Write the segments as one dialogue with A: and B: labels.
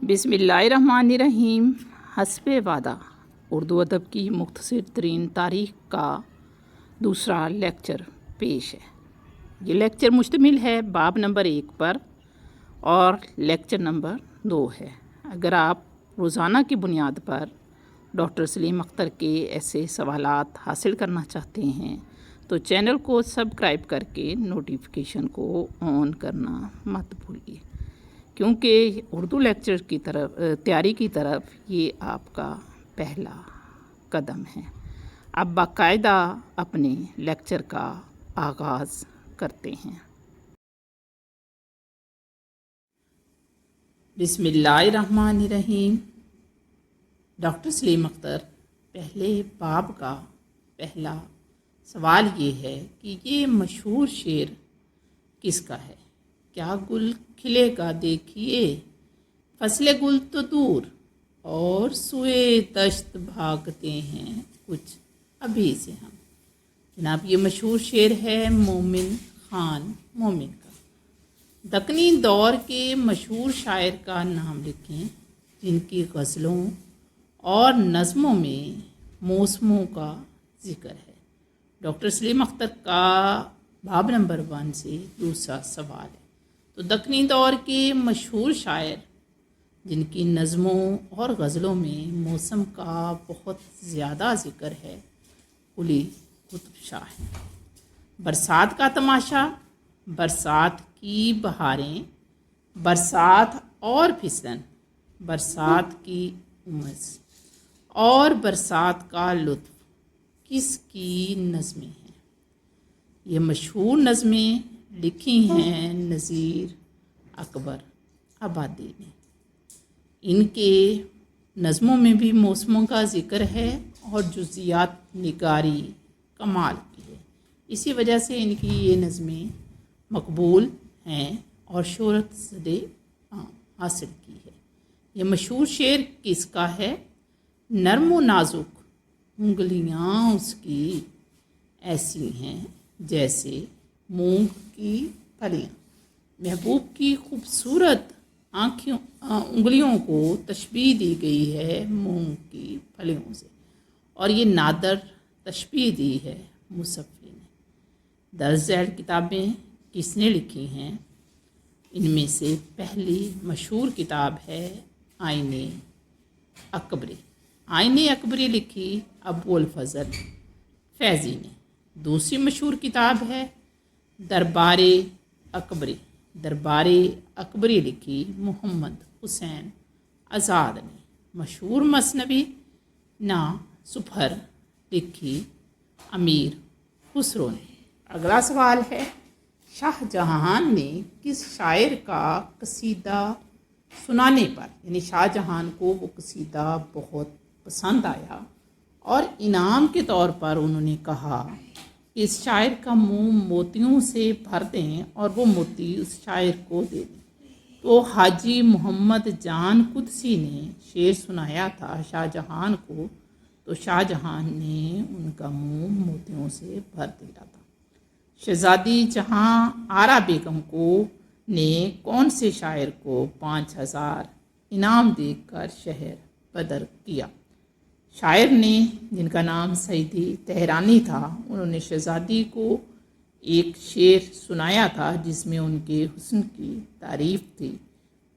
A: बिस्मिल्लाहिर्रहमानिर्रहीम। हस्ब वादा उर्दू अदब की मुख्तसर तरीन तारीख़ का दूसरा लेक्चर पेश है। ये लेक्चर मुश्तमिल है बाब नंबर 1 पर और लेक्चर नंबर 2 है। अगर आप रोज़ाना की बुनियाद पर डॉक्टर सलीम अख्तर के ऐसे सवालात हासिल करना चाहते हैं तो चैनल को सब्सक्राइब करके नोटिफिकेशन को ऑन करना मत भूलिए, क्योंकि उर्दू लेक्चर की तरफ तैयारी की तरफ ये आपका पहला कदम है। अब बाकायदा अपने लेक्चर का आगाज़ करते हैं। बिस्मिल्लाहिर्रहमानिर्रहीम। डॉक्टर सलीम अख्तर पहले बाब का पहला सवाल ये है कि ये मशहूर शेर किसका है? क्या गुल खिलेगा देखिए, फसले गुल तो दूर और सुए दश्त भागते हैं कुछ अभी से हम। जनाब, ये मशहूर शेर है मोमिन ख़ान मोमिन का। दक्कनी दौर के मशहूर शायर का नाम लिखें जिनकी गज़लों और नज़मों में मौसमों का ज़िक्र है। डॉक्टर सलीम अख्तर का बाब नंबर 1 से दूसरा सवाल है। तो दक्कनी दौर के मशहूर शायर जिनकी नज़मों और गज़लों में मौसम का बहुत ज़्यादा ज़िक्र है, कुली कुतुब शाह है। बरसात का तमाशा, बरसात की बहारें, बरसात और फिसलन, बरसात की उमस और बरसात का लुत्फ़ किसकी नज़में हैं? ये मशहूर नज़में लिखी हैं नज़ीर अकबर आबादी ने। इनके नज़मों में भी मौसमों का ज़िक्र है और जुज़ियात निगारी कमाल की है। इसी वजह से इनकी ये नज़में मकबूल हैं और शोहरत ज़दे हासिल की है। ये मशहूर शेर किसका है? नर्म व नाजुक उंगलियां उसकी ऐसी हैं जैसे मूंग की फलियाँ। महबूब की खूबसूरत उंगलियों को तशबीह दी गई है मूंग की फलियों से, और ये नादर तशबीह दी है मुसफ़ी ने। दर्ज झैल किताबें किसने लिखी हैं? इनमें से पहली मशहूर किताब है आईने अकबरी। आईने अकबरी लिखी अबुल फजल फैज़ी ने। दूसरी मशहूर किताब है दरबारे अकबरी। दरबारे अकबरी लिखी मोहम्मद हुसैन आज़ाद ने। मशहूर मसनवी ना सुफर लिखी अमीर खुसरो ने। अगला सवाल है, शाहजहां ने किस शायर का कसीदा सुनाने पर, यानी शाहजहां को वो कसीदा बहुत पसंद आया और इनाम के तौर पर उन्होंने कहा इस शायर का मुंह मोतियों से भर दें और वो मोती उस शायर को दे दें। तो हाजी मोहम्मद जान कुदसी ने शेर सुनाया था शाहजहां को, तो शाहजहां ने उनका मुंह मोतियों से भर दिया था। शहजादी जहां आरा बेगम को ने कौन से शायर को 5000 इनाम देकर शहर बदर किया? शायर ने जिनका नाम सईदी तेहरानी था, उन्होंने शहजादी को एक शेर सुनाया था जिसमें उनके हुस्न की तारीफ़ थी।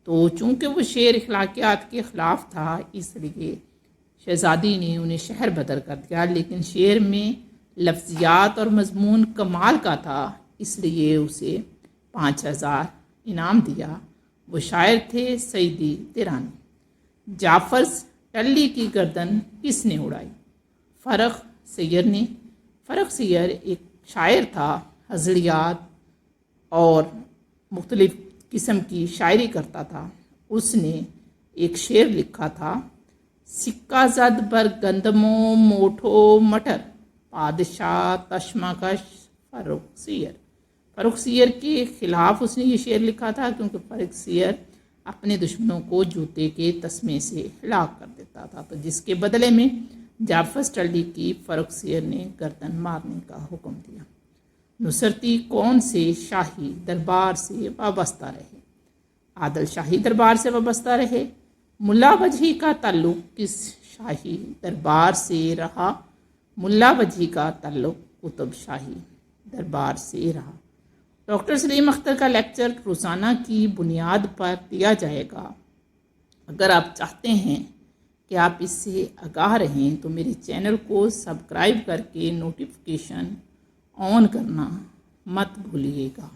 A: तो चूँकि वो शेर अखलाकियात के ख़िलाफ़ था, इसलिए शहजादी ने उन्हें शहर बदर कर दिया। लेकिन शेर में लफ्ज़ियात और मज़मून कमाल का था, इसलिए उसे 5000 इनाम दिया। वो शायर थे सईदी तेहरानी। जाफ़र टल्ली की गर्दन किसने उड़ाई? फ़र्रुख सैयद ने। फ़र्रुख सैयद एक शायर था, हज़लियात और मुख्तलिफ़ किस्म की शायरी करता था। उसने एक शेर लिखा था, सिक्का ज़द बर गंदमो मोठो मटर पादशाह तशमकश फ़र्रुख सैयद। फ़र्रुख सैयद के ख़िलाफ़ उसने ये शेर लिखा था, क्योंकि फ़र्रुख सैयद अपने दुश्मनों को जूते के तस्मे से हलाक कर देता था। तो जिसके बदले में जाफ़र टल्ली की फ़र्रुख सैयद ने गर्दन मारने का हुक्म दिया। नुसरती कौन से शाही दरबार से वाबस्ता रहे? आदिल शाही दरबार से वाबस्ता रहे, ملا وجہی کا تعلق کس شاہی دربار سے رہا؟ ملا وجہی کا تعلق قطب شاہی دربار سے رہا۔ ڈاکٹر سلیم اختر کا لیکچر روزانہ کی بنیاد پر دیا جائے گا۔ اگر آپ چاہتے ہیں کہ آپ اس سے آگاہ رہیں تو میرے چینل کو سبسکرائب کر کے نوٹیفیکیشن آن کرنا مت بھولیے گا۔